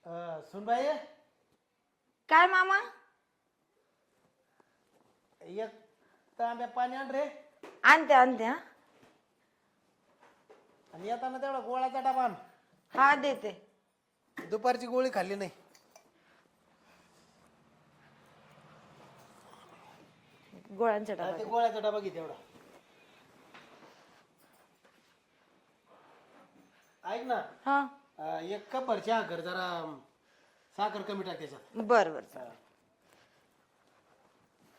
सुनबाई काय मामा? एक तांब्या पाणी आण रे. आणते आणते. हा आणि येताना तेवढा गोळ्याचा डबा आण. हा देते. दुपारची गोळी खाल्ली नाही. गोळ्यांचा हा, ते डबा. गोळ्याचा डबा घे तेवढा. ऐक ना, हा एक कप भर चहा कर, जरा साखर कमी टाक त्याच्यात. बर बर.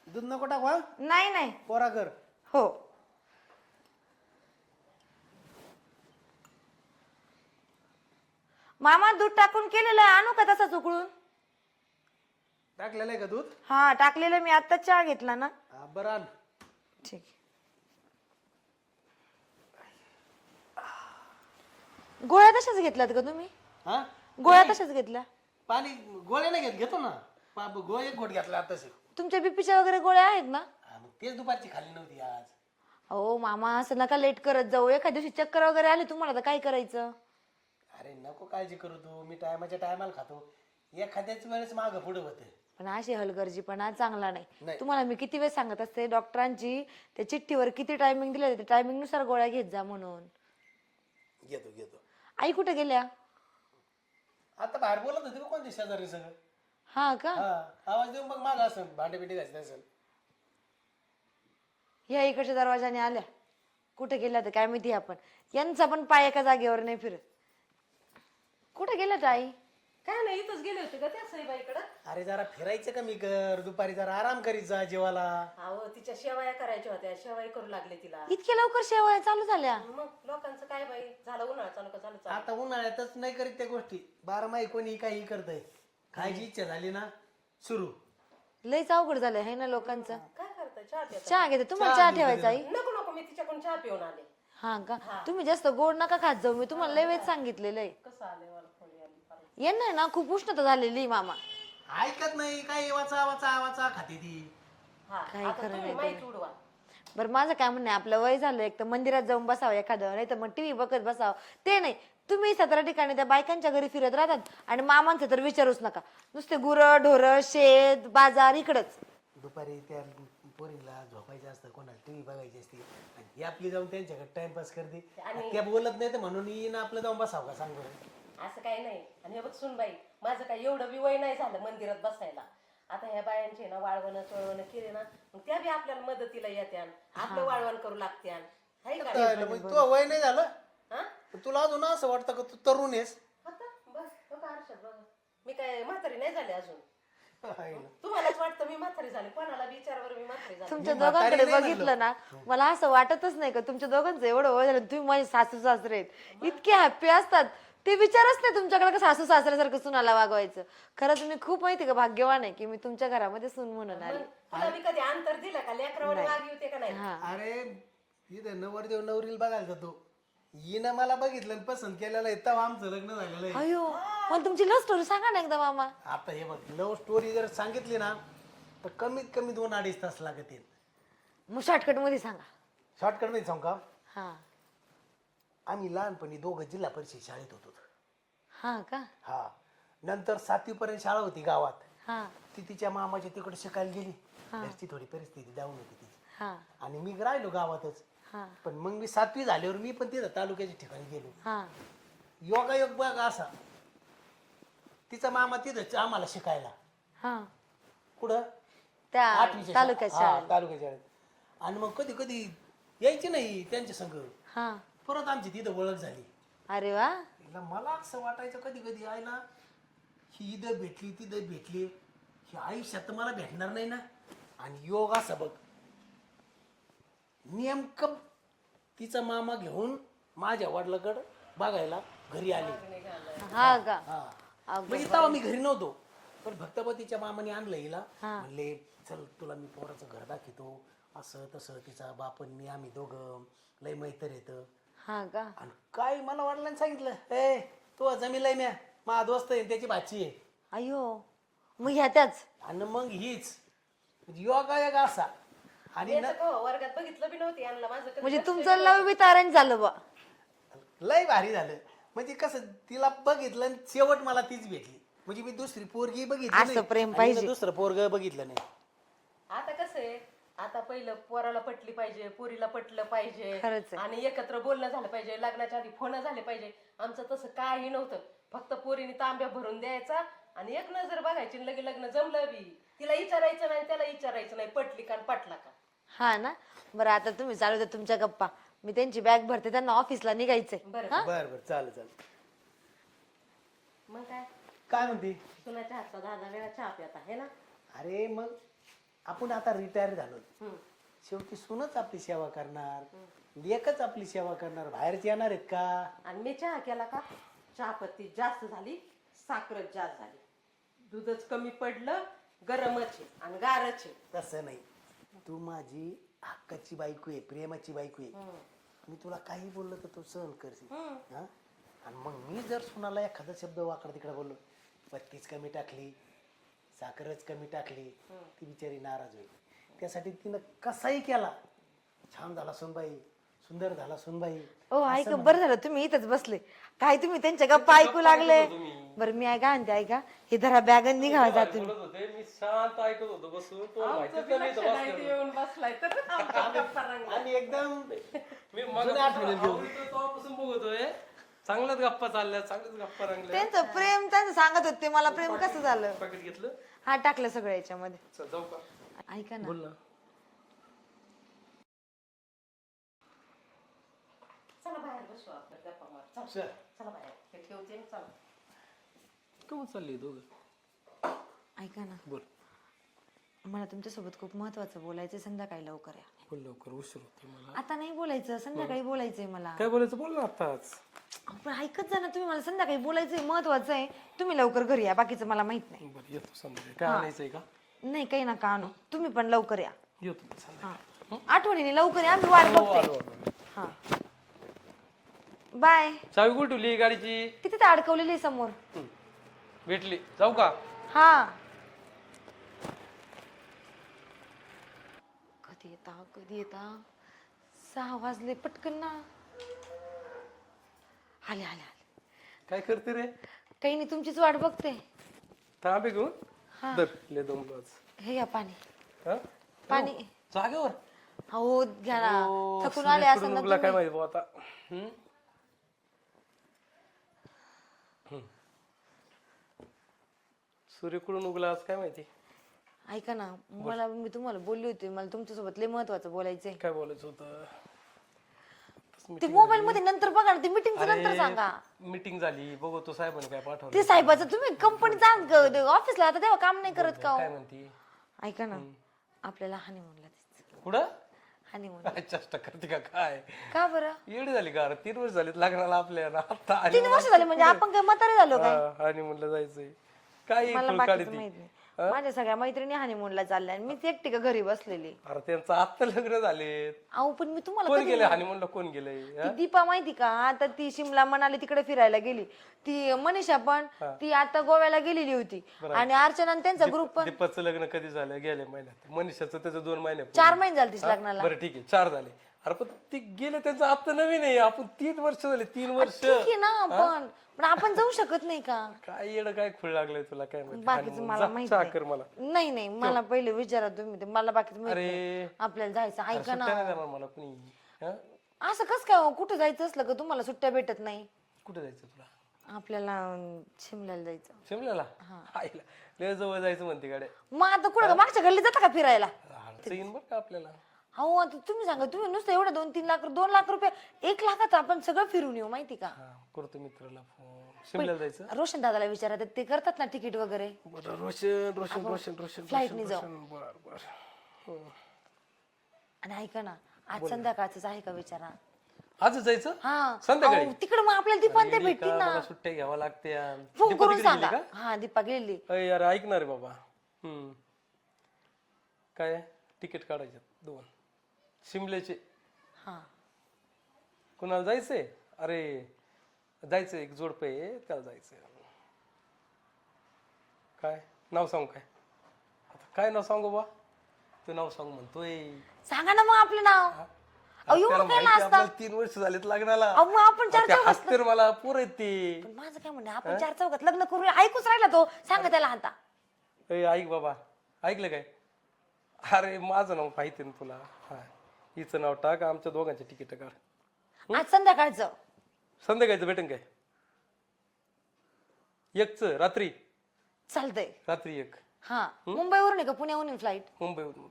दूध नको टाक हा, नाही नाही. कोरा कर. हो मामा दूध टाकून केलेलं आहे, आणू का तसाच उकळून? टाकलेलं आहे का दूध? हा टाकलेलं, मी आता चहा घेतला ना. हा, बरं आण. ठीक आहे. गोळ्या तशाच घेतल्यात का तुम्ही? हा, गोळ्या तशाच घेतल्या? पाणी गोळ्या नाही घेतो ना. गोळ्या एक घोट घेतला आताच. तुमच्या बीपीच्या वगैरे गोळ्या आहेत ना? मग तेच दुपारची खाल्ली नव्हती आज. हो मामा, असं नका लेट करत जाऊ. एखाद्या दिवशी चक्कर वगैरे आली तुम्हाला तर काय करायचं? अरे नको काळजी करू तू, मी टायमाच्या टायमाला खातो. एखाद्याच वेळेस मागं पुढे होते. पण अशी हलगर्जीपणा चांगला नाही. नाही. तुम्हाला मी किती वेळ सांगत असते, डॉक्टरांची त्या चिठ्ठीवर किती टायमिंग दिले त्या टायमिंग नुसार गोळ्या घेत जा म्हणून. घेतो घेतो. आई कुठे गेल्या? आता बाहेर बोलत होते कोणते शेजारी सगळं. हा का? हा, आवाज देऊन मग मागं असेल, भांडे बिंडे घासले असेल. ह्या इकडच्या दरवाजाने आल्या. कुठे गेल्या तर काय माहिती. आपण यांचा पण पाय एका जागेवर नाही फिरत. कुठे गेल्यात आई? काय नाही, इथंच गेले होते का त्या सईबाईकडं. अरे जरा फिरायचं कमी कर, दुपारी जरा आराम करीत जा जेवायला. अहो तिच्या शेवाया करायच्या होत्या, शेवाई करू लागले तिला. इतक्या लवकर शेवया चालू झाल्या? मग लोकांचं काय बाई, झालं उन्हाळा चालू का चालू चालू. आता उन्हाळ्यातच नाही करीत त्या गोष्टी, बारमाही कोणी काही करतय. खायची इच्छा झाली ना सुरू. लयच अवघड झालंय है ना लोकांचं. काय करताय, चहा पिता? चहा घेते. तुम्हाला चहा ठेवायचा आई? नको नको, मी तिच्याकडून चहा पिऊन आले. हा का? तुम्ही जास्त गोड नका खात जाऊ, मी तुम्हाला लय वेळ सांगितलेलं आहे. कसं आले मला थोडी आली परत. यांना ना खूप उष्णता झालेली मामा. ऐकत नाही, काय वाचा वाचा वाचा खाते ती. हा काही आता खरं तुम्ही नाही माहिती उडवा. बरं माझं काय म्हणणं आहे, आपलं वय झालं, एक तर मंदिरात जाऊन बसावं एखादं, नाही तर मग टीव्ही बघत बसावं. ते नाही, तुम्ही 17 ठिकाणी त्या बायकांच्या घरी फिरत राहतात आणि मामांचं तर विचारूच नका. नुसते गुरं ढोरं शेत बाजार इकडच. दुपारी त्या पोरीला झोपायचं असतं, कोणाला टीव्ही बघायची असते, आणि ही आपली जाऊन त्यांच्याकडे टाइमपास करते. त्या बोलत नाही तर म्हणून येईन आपलं जाऊन बसावं का, सांग बरं. असं काही नाही. आणि हे बघ सुनबाई, माझं काही एवढं बी वय नाही झालं मंदिरात बसायला. आता ह्या बायांचे ना वाळवण चळवण केले ना, मग त्या बी आपल्याला मदतीला येत्यान, आपलं वाळवण करू लागत्यान. हाय का? मग तुझं वय नाही झालं, हा? तुला अजून असं वाटतं का तू तरुण आहेस? आता बस बघा आरशात बघा, मी काय म्हातारी नाही झाले अजून. आहे ना. तुम्हालाच वाटतं मी म्हातारी झाले, कोणाला विचारावर मी म्हातारी झाले. तुमच्या मी म्हातारी दोघांकडे नाही बघितलं ना, मला असं वाटतच नाही का तुमच्या दोघांचं एवढं वय झालं. तुम्ही माझे सासू सासरे आहेत, इतके हॅप्पी असतात. ते विचारच नाही तुमच्याकडे का सासू सासऱ्यासारखं सुनाला वागवायचं. खरं तुम्ही खूप माहिती का भाग्यवान आहे की मी तुमच्या घरामध्ये सून म्हणून आले. तुला मी कधी अंतर दिलं का, लेकरावर वाग येते का नाही? हा अरे इथं नवरदेव नवरीला बघायला जातो, हिनं मला बघितलं आणि पसंत केलेलं आहे, तेव्हा आमचं लग्न झालेलं आहे. अयो, मला तुमची लव्ह स्टोरी सांगा ना एकदा मामा. आता हे बघ, लव्ह स्टोरी जर सांगितली ना तर कमीत कमी 2-2.5 तास लागतील. मग शॉर्टकट मध्ये सांगा. शॉर्टकट मध्ये सांगू का? हा आम्ही लहानपणी दोघं जिल्हा परिषद शाळेत होतो. हा का? हा, नंतर 7वी पर्यंत शाळा होती गावात. हा ती तिच्या मामाच्या तिकडे शिकायला गेली. घरची थोडी परिस्थिती डाऊन होती तिची, हा आणि मी राहिलो गावातच. हा पण मग मी 7वी झाल्यावर मी पण तिथं तालुक्याच्या ठिकाणी गेलो. हा योगायोग बघ असा, तिचा मामा तिथं आम्हाला शिकायला. हा कुठं? त्या 8वीच्या तालुक्यात शाळेत. हा, शाळेत. तालुक्याच्या शाळेत. आणि मग कधी कधी यायची नाही त्यांच्या संग. हा परत आमची तिथं ओळख झाली. अरे वा. मला असं वाटायचं कधी कधी, आहे ना, ही इथं भेटली तिथं भेटली, ही आयुष्यात तर मला भेटणार नाही ना. आणि योग असं बघ, नेमकं तिचा मामा घेऊन माझ्या वडिलाकडं बघायला घरी आले. हा का? हा, म्हणजे तेव्हा मी घरी नव्हतो, पण भक्तपतीच्या मामाने आणलं हिला. म्हणले चल तुला मी पोराचं घर दाखवतो, असं तसं. तिचा बापांनी आम्ही दोघं लय मैत्र येतं. हा का? आणि काय मला वडिलांनी सांगितलं, ए तू जमीला म्या माझा दोस्त आहे, त्याची भाची आहे. अयो, मग ह्या त्याच. आणि मग हीच योगा योग असा. आणि याचं का हो, वर्गात बघितलं बी नव्हती यांना माझं कधी. म्हणजे तुमचं लव बी तारण झालं बा. लय भारी झालं. म्हणजे कसं, तिला बघितलं आणि शेवट मला तीच भेटली. म्हणजे मी दुसरी पोरगी बघितली असं नाही प्रेम आणि पाहिजे. हिनं दुसरं पोरग बघितलं नाही. आता कसं आहे, आता पहिलं पोराला पटली पाहिजे, पोरीला पटलं पाहिजे खरंच आहे. आणि एकत्र बोलणं झालं पाहिजे, लग्नाच्या आधी फोन झाले पाहिजे. आमचं तसं काही नव्हतं. फक्त पोरीने तांब्या भरून द्यायचा आणि एक नजर बघायची आणि लगे लग्न जमलं बी. तिला विचारायचं नाही, त्याला विचारायचं नाही, पटली का आणि पटला का. हा ना. बरं आता तुम्ही चालू द्या तुमच्या गप्पा, मी त्यांची बॅग भरते, त्यांना ऑफिसला निघायचंय. बरं बर बर चालेल चालेल. मग काय, काय म्हणते? सुनाच्या हातचा 10 वेळा चहा प्याता आहे ना. अरे मग आपण आता रिटायर झालो, हम्म. शेवटी सूनच आपली सेवा करणार, लेकच आपली सेवा करणार, बाहेरच येणार आहेत का? आणि मी चहा केला का, चहापत्ती जास्त झाली, साखरच जास्त झाली, दूधच कमी पडलं, गरमच आहे आणि गारच आहे. तसं नाही, तू माझी हक्काची बायको आहे, प्रेमाची बायको आहे. मी तुला काही बोललं तर तू सहन करशील. हा? आणि मग मी जर सुनाला एखादा शब्द वाकडा तिकडे बोललो, पत्तीच कमी टाकली, साखरच कमी टाकली, ती बिचारी नाराज होईल. त्यासाठी तिनं कसाही केला, छान झाला सुनबाई, सुंदर झाला सुनबाई. ओ ऐका, बरं झालं तुम्ही इथंच बसले, काय तुम्ही त्यांच्या गप्पा ऐकू लागले. बरं मी ऐका आणते, ऐका हे धरा बॅग निघावा जा तुम्ही. मी शांत ऐकत होतो बसून. तो आमचं बी लक्ष नाही, ते येऊन बसलाय तर आमचा गप्पा रंगला. आणि एकदम मी तेव्हापासून बघतोय, चांगल्याच गप्पा चालल्या, चांगल्याच गप्पा रंगल्या. त्यांचं प्रेम त्यांचं सांगत होते मला, प्रेम कसं झालं. पॅकेट घेतलं. हा टाकलं सगळं याच्यामध्ये. चल जाऊ का? ऐका ना, बोल ना. चला बाहेर बसू आपण गप्पा मार. चला चल. चला बाहेर, हे ठेवते आणि चला. कम चालली दोघं? ऐका ना, बोल. मला तुमच्यासोबत खूप महत्वाचं बोलायचंय, संध्याकाळी लवकर या. बोल लवकर, उशीर होते मला. आता नाही बोलायचं, संध्याकाळी बोलायचंय मला. काय बोलायचं बोल ना आताच. पण ऐकत जा ना तुम्ही, मला संध्याकाळी बोलायचंय, महत्वाचं आहे. तुम्ही लवकर घरी या, बाकीचं मला माहित नाही. बरं येतो संध्याकाळी. काय आणायचंय का? नाही काही नका आणू, तुम्ही पण लवकर या. येतो मी संध्याकाळी. हा आठवणीने लवकर या, मी वाट बघते. हा बाय. चावी कुठे ठेवली गाडीची? किती तर अडकवलेली आहे समोर. भेटली, जाऊ का? हा कधी येता 6 वाजले, पटकन ना. आले आले आले. काय करते रे? काही नाही, तुमचीच वाट बघते. तांबे घेऊन हा. दर ले दोन ग्लास. हे घ्या पाणी. हा? पाणी जागेवर हो घ्या ना, ओ, थकून सूर्य आले असं कुठून ना उगला काय तुम्ही. माहिती भाऊ आता. सूर्य कुठून उगला आज काय माहिती. ऐका ना, मी तुम्हाला बोलली होती, मला तुमच्यासोबत लय महत्वाचं बोलायचंय. काय बोलायचं होतं? ते मोबाईल मध्ये नंतर बघा ना, ते मीटिंगचं नंतर सांगा. मीटिंग झाली, बघू तो साहेबांनी काय पाठवलं. ते साहेबाचं तुम्ही कंपनीचा ऑफिसला आता तेव्हा काम नाही करत का काय हो? म्हणती? ऐका ना, आपल्याला हनीमूनला जायचं. कुठं? हनीमून. काय चेष्टा करते का काय? का बरं? येडी झाली का? 3 वर्ष झालीत लग्नाला आपल्याला. आता 3 वर्ष झाले म्हणजे आपण काय म्हातारे झालो काय? आणि म्हणलं जायचंय काय मला फुल बाकीचं काढती. माहित नाही. माझ्या सगळ्या मैत्रिणी हनीमूनला चालल्या आणि मी एकटी का घरी बसलेली. अरे त्यांचं आत्ता लग्न झालेत. अहो पण मी तुम्हाला कोण कधी गेले हनीमूनला? कोण गेलंय? ती दीपा माहिती का, आता ती शिमला मनाली तिकडे फिरायला गेली. ती मनीषा पण ती आता गोव्याला गेलेली होती. आणि अर्चना आणि त्यांचा ग्रुप पण. दीपाचं लग्न कधी झालं? गेल्या महिन्यात. मनीषाचं त्याचं 2 महिने. 4 महिने झाले तिच्या लग्नाला. बरं ठीक आहे, 4 झाले. अरे पण ती गेले, त्यांचं आता नवीन आहे. आपण 3 वर्ष झाले. 3 वर्ष ठीक आहे ना, पण आपण जाऊ शकत नाही का? काय येडं काय खुळ लागलंय तुला काय माहिती. बाकीचं मला माहित चहा कर मला. नाही. नाही मला पहिले विचारा तुम्ही, ते मला बाकीचं माहित नाही. अरे आपल्याला जायचं. अरे ऐका ना, सुट्ट्या नाही देणार मला कुणी. हा? असं कस काय हो? कुठं जायचं असलं का तुम्हाला सुट्ट्या भेटत नाही? कुठे जायचं तुला? आपल्याला शिमल्याला जायचं. शिमल्याला? आईला लय जवळ जायचं म्हणते गाड्या. मग आता कुठं मागच्या गल्ली जाता का फिरायला? येईन बरं का आपल्याला. अहो आता तुम्ही सांगा, तुम्ही नुसतं एवढं 2-3 लाख, 2 लाख रुपये, 1 लाखात आपण सगळं फिरून येऊ माहिती का? हा, करतो मित्राला फोन. शिमल्याला जायचं. रोशन दादाला विचारा, ते करतात ना तिकीट वगैरे. बरं रोशन फ्लाईटनी जाऊ. बर. आणि ऐका ना, आज संध्याकाळच आहे का विचारा. आज जायचं हा संध्याकाळी? तिकडे मग आपल्याला दीपा ते येडी भेटतील का? ना. मला सुट्ट्या घ्यावा लागत्या. फोन दीपा करून तिकडे गेली सांगा. का? हा दीपा गेली. अय यार ऐक ना रे बाबा. काय तिकीट काढायचे 2 शिमल्याचे. हा कुणाला जायचंय? अरे जायचं, एक जोडपे आहे त्याला जायचंय. काय नाव सांगू? काय आता काय नाव सांगू बा? तू नाव सांग म्हणतोय. सांगा ना मग आपलं नाव. अहो, एवढं त्याला काय माहिती असतं? आपल्याला 3 वर्ष झालेत लग्नाला. अहो, मग आपण चार त्या चौघात हसते रे मला पोर आहेत ते. पण माझं काय म्हणणं आपण 4 चौघात लग्न करू ऐकूच राहिला तो सांगा त्याला आता. ए, ऐक बाबा, ऐकलं काय? अरे माझं नाव माहिती ना तुला. हा, हिचं नाव टाक, आमच्या दोघांचे तिकीट काढ. आज संध्याकाळचं संध्याकाळचं भेटेन काय? एकच रात्री चालतंय. रात्री 1 हा मुंबईवरून आहे का पुण्याहून फ्लाईट? मुंबईवरून.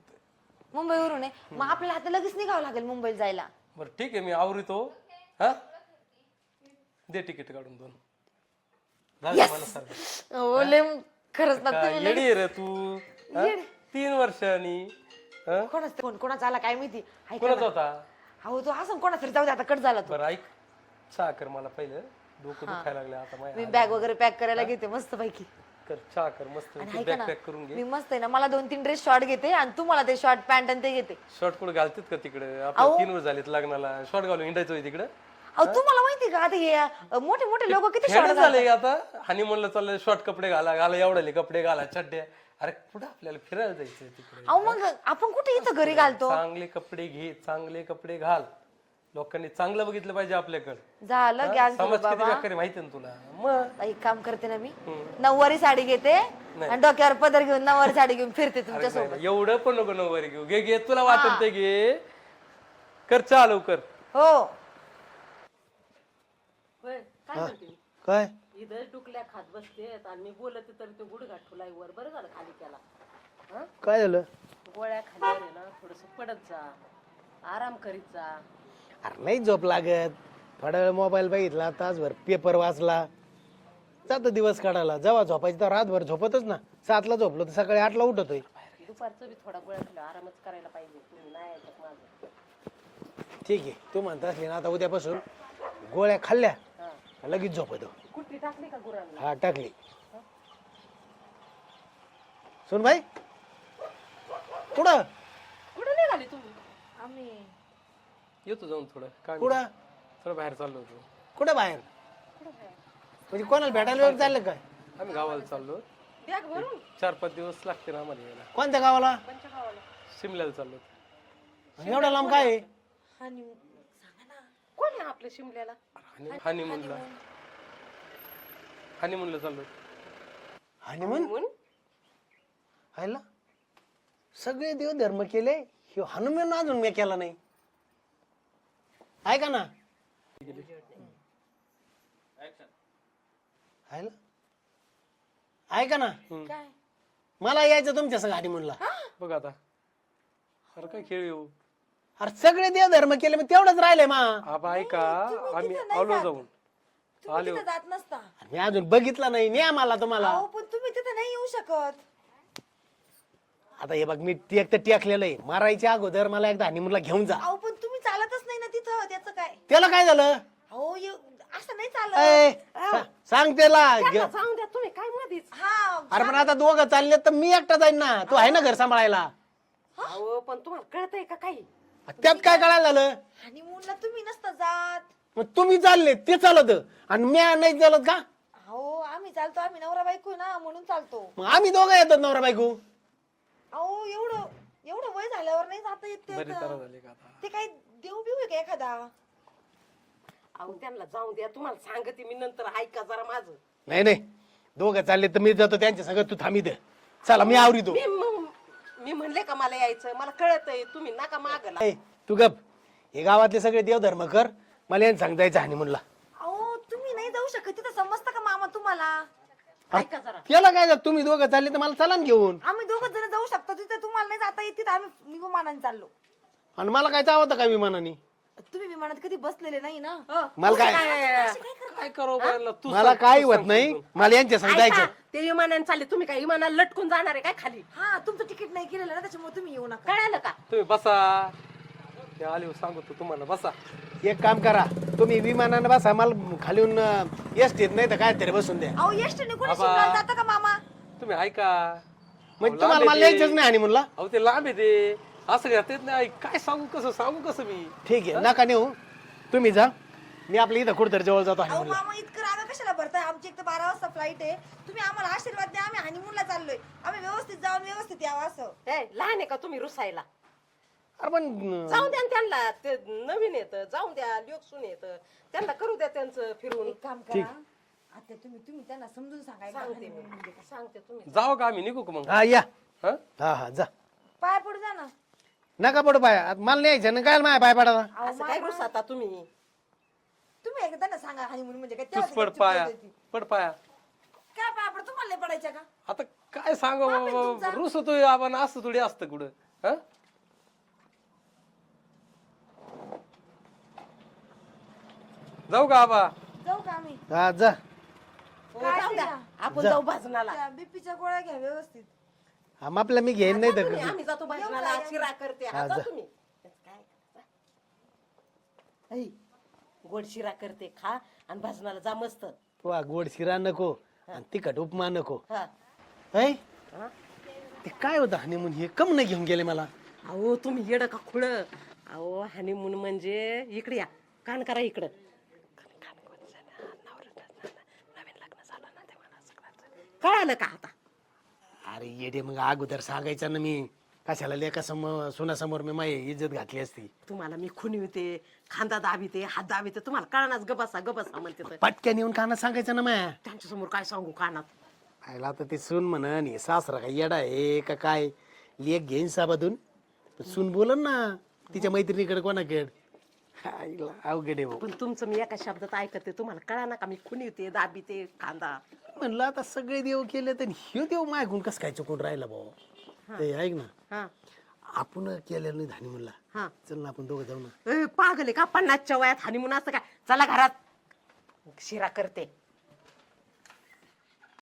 मुंबईवरून आहे. मग आपल्याला आता लगेच निघावं लागेल मुंबईला जायला. बरं ठीक आहे, मी आवरितो. हा, दे तिकीट काढून 2. झालं मला सारखं. ओले खरंच ना काय तुम्ही येडी आहे रे तू. हा? 3 वर्षांनी. हा? कोणाचा आला काय माहिती. ऐका कोणाचा ना. होता? अहो तो असं कोणाचा तरी जाऊ दे आता कट झाला तो. बरं ऐक, चहा कर मला पहिलं, डोकं दुखायला लागलं आता मी माझ्या. बॅग वगैरे पॅक करायला घेते मस्त पैकी. कर चहा कर मस्त, आणि ऐका बॅग ना पॅक करून घे. मी मस्त आहे ना मला 2-3 ड्रेस शॉर्ट घेते आणि तू मला ते शॉर्ट पॅन्ट आणि ते घेते. शॉर्ट कुठं घालतात का तिकडे? आपल्या 3 वर्ष झालेत लग्नाला, शॉर्ट घालून हिंडायचं होय तिकडं. अहो तुम्हाला माहिती का आता हे मोठे मोठे लोक किती खेळ शॉर्ट झाले आता. हनीमूनला चाललंय, शॉर्ट कपडे घाला एवढे कपडे घाला, चड्ड्या. अरे कुठं आपल्याला फिरायला जायचंय तिकडे? अहो मग आपण कुठे इथं घरी घालतो. चांगले कपडे घे, चांगले कपडे घाल. लोकांनी चांगलं बघितलं पाहिजे आपल्याकडे. झालं ज्ञान समाज तुला किती बाबा. बेकारी माहिती ना तुला. मग एक काम करते ना मी नऊवारी साडी घेते आणि डोक्यावर पदर घेऊन नऊवारी साडी घेऊन फिरते तुमच्या नाही, सोबत. नाही, एवढं पण नको नऊवारी घेऊ. घे घे, तुला वाटत ते घे. कर चहा लवकर. हो होय, काय म्हणते? काय इथं डुकल्या खात बसते आणि मी बोलते तर ते गुडघा ठुलाई वर. बरं झालं खाली केला. हं? काय झालं? गोळ्या खाल्ल्यावर आहे ना थोडस पडत जा, आराम करीत जा. अरे नाही झोप लागत. थोडा वेळ मोबाईल बघितला, तासभर पेपर वाचला, जातो दिवस काढायला. जेव्हा झोपायची तर रातभर झोपतच ना. 7ला झोपलो तर सकाळी 8ला उठतोय. दुपारचं बी थोडा गोळ्या खाल्ला आरामच करायला पाहिजे. तुम्ही नाही ऐकत माझं. ठीक आहे, तू म्हणत असली ना आता उद्यापासून गोळ्या खाल्ल्या हा, लगेच झोपतो. कुट्टी टाकली का गुरांना? हा टाकली. सुन भाई कुठं कुठे निघाली तुम्ही? आम्ही येतो जाऊन थोडं काय कुठं थोडं बाहेर चाललो होतो. कुठं बाहेर म्हणजे कोणाला भेटायला वगैरे चाललं काय? आम्ही गावाला चाललो. बॅग भरून 4-5 दिवस लागते ना आम्हाला यायला. कोणत्या गावाला? पंचगावाला. शिमल्याला चाललो. आणि एवढा लांब काय आहे? आणि सांगा ना कोण आहे आपल्या शिमल्याला? हनीमूनला चाललो. हनीमून म्हणून हायला सगळे देव धर्म केले, ह्यो हनुमान अजून मी केला नाही. ऐका ना, हायला ऐका ना, काय मला यायचं तुमच्या संग हनीमूनला. बघ आता, अरे काय खेळ येऊ. अरे सगळे देव धर्म केले, मी तेवढंच राहिले मा. आबा ऐका, आम्ही आलो जाऊन. तुम्ही तिथं जात नसता. मी अजून बघितला नाही. न्या मला तुम्हाला. अहो पण तुम्ही तिथं नाही येऊ शकत. आता हे बघ, मी एक तर टेकलेलं आहे. मारायच्या अगोदर मला एकदा हनीमूनला घेऊन जा. अहो पण तुम्ही चालतच नाही ना तिथं. त्याचं काय? त्याला काय झालं? अहो असं नाही ए, चालत. सांग त्याला. त्यांना जाऊन द्या तुम्ही काय मधीच. हा अरे पण आता दोघं चालले तर मी एकटा जाईन ना. तू आहे ना घर सांभाळायला. अहो पण तुम्हाला कळतंय का काही? त्यात काय कळायला झालं? हनीमूनला तुम्ही नसता जात. मग तुम्ही चालले ते चालत आणि मी नाही चालत का? अहो आम्ही चालतो. आम्ही नवरा बायको ना म्हणून चालतो. मग आम्ही दोघं येतात नवरा बायको. अहो एवढं वय झाल्यावर नाही जाता येत ते बरी तर. तारा झाली का आता? ते काय देऊ बिऊ आहे का एखादा? अहो त्यांना जाऊन द्या. तुम्हाला सांगते मी नंतर, ऐका जरा माझं. नाही नाही, दोघं चालले तर मी जातो त्यांच्या सगळं. तू थांबी दे. चला मी आवरीतो. मी म्हणले का मला यायचं? मला कळतंय. तुम्ही नका मागला. ए, तू गप. हे गावातले सगळे देव धर्म कर. मला यांनी सांगतायचं हनीमूनला. अहो तुम्ही नाही जाऊ शकत. तिथं समजतं का मामा तुम्हाला? ऐका जरा. त्याला काय झालं? तुम्ही दोघं चालले तर मला चला ना घेऊन. आम्ही दोघं जण जाऊ शकतो तिथे. तुम्हाला नाही जाता येत तिथं. आम्ही विमानाने चाललो. आणि मला काय चावतं काय विमानाने? तुम्ही विमानात कधी बसलेले नाही ना. मला काय काय करावं बायांना? तू मला काय होत नाही. मला यांच्या सांगतायचं. ऐका, ते विमानाने चालले. तुम्ही काय विमानाला लटकून जाणार आहे काय खाली? हा तुमचं तिकीट नाही केलेलं ना त्याच्यामुळे तुम्ही येऊ नका. कळालं का? तुम्ही बसा. ते आले सांगतो तुम्हाला, बसा. एक काम करा, तुम्ही विमानानं बसा. मला खालीहून एसटीत नाही तर काय तरी बसून द्या. अहो एसटीने कोणी शिमल्याला जातं का मामा? तुम्ही ऐका. म्हणजे तुम्हाला मला यायचंच नाही हनीमूनला. अहो ते लांब आहे ते. असं घेता येत नाही. काय सांगू कसं मी? ठीक आहे, नका नेऊ. तुम्ही जा. मी आपल्या इथं कुठतरी जवळ जातो अहो हनीमूनला. मामा इतकं रागा कशाला भरताय? आमची एक तर 12 वाजता फ्लाईट आहे. तुम्ही आम्हाला आशीर्वाद द्या. आम्ही हनीमूनला चाललोय. आम्ही व्यवस्थित जाऊन व्यवस्थित यावं असं. लहान आहे का तुम्ही रुसायला? अरे पण जाऊन द्या ना त्यांना, ते नवीन येतं, जाऊन द्या, लोकसून येतं, त्यांना करू द्या त्यांचं फिरून. एक काम करा आता तुम्ही त्यांना समजून सांगा एकदा सांगते honeymoon म्हणजे मी, सांगते तुम्ही. जाऊ का आम्ही निघू का मग हा या हा हा हा जा पाय पडू द्या ना. नका पडू पाय आता मला न्यायचं ना काय माझ्या पाय पडायला असं काय घुसता तुम्ही? तुम्ही एकदा ना सांगा हनीमून म्हणजे काय तूच तेव्हा पड ती पाया गपचूप होती. पड पाया काय पाय पड तुम्हाला नाही पडायच्या का? आता काय सांगू बाबा रुसतोय आपण असं थोडी असतं कुठं हा जाऊ का आबा जाऊ का आम्ही? हा जा हो, जाऊ द्या, आपण जाऊ भाजनाला. त्या बीपीच्या गोळ्या घ्या व्यवस्थित. हा आपल्या मी घेईन नाही तर तुम्ही, आम्ही जातो भाजनाला, शिरा करते, हा, जा तुम्ही. काय ऐ, गोड शिरा करते, खा आणि भाजनाला जा मस्त. वा गोड शिरा नको आणि तिखट उपमा नको हा. ऐ हा? ते काय होतं हनीमून हे कम नाही घेऊन गेले मला अहो तुम्ही येडं का खुळ? अहो हनीमून म्हणजे इकडे या, कान करा इकडं. कळालं का आता? अरे येडे मग अगोदर सांगायचं ना मी कशाला लेका समोर सुनासमोर मी माझी इज्जत घातली असती तुम्हाला मी खुणविते, खांदा दाबिते, हात दाबिते, तुम्हाला कळणाच गबसा म्हणते तर. पटक्यान येऊन काना सांगायचं ना माया त्यांच्या समोर काय सांगू कानात? आयला आता ते सून म्हणन हे सासरा काय येडा आहे का काय लेख घेईन साबादून सून बोलन ना तिच्या मैत्रिणीकडे कोणाकडे आईला अवघड आहे भाऊ. पण तुमचं मी एका शब्दात ऐकते, तुम्हाला कळा ना का मी खुणविते, दाबिते, खांदा. म्हणलं आता सगळे देव केले तर ह्यो देव मागून कस काय चुकून राहिला भाऊ ते ऐक ना हा आपण केलेलं नाही धानी म्हणला हा. चल ना आपण दोघं जाऊ ना पागल आहे का? 50च्या वयात हनीमून असतं काय? चला घरात, शिरा करते.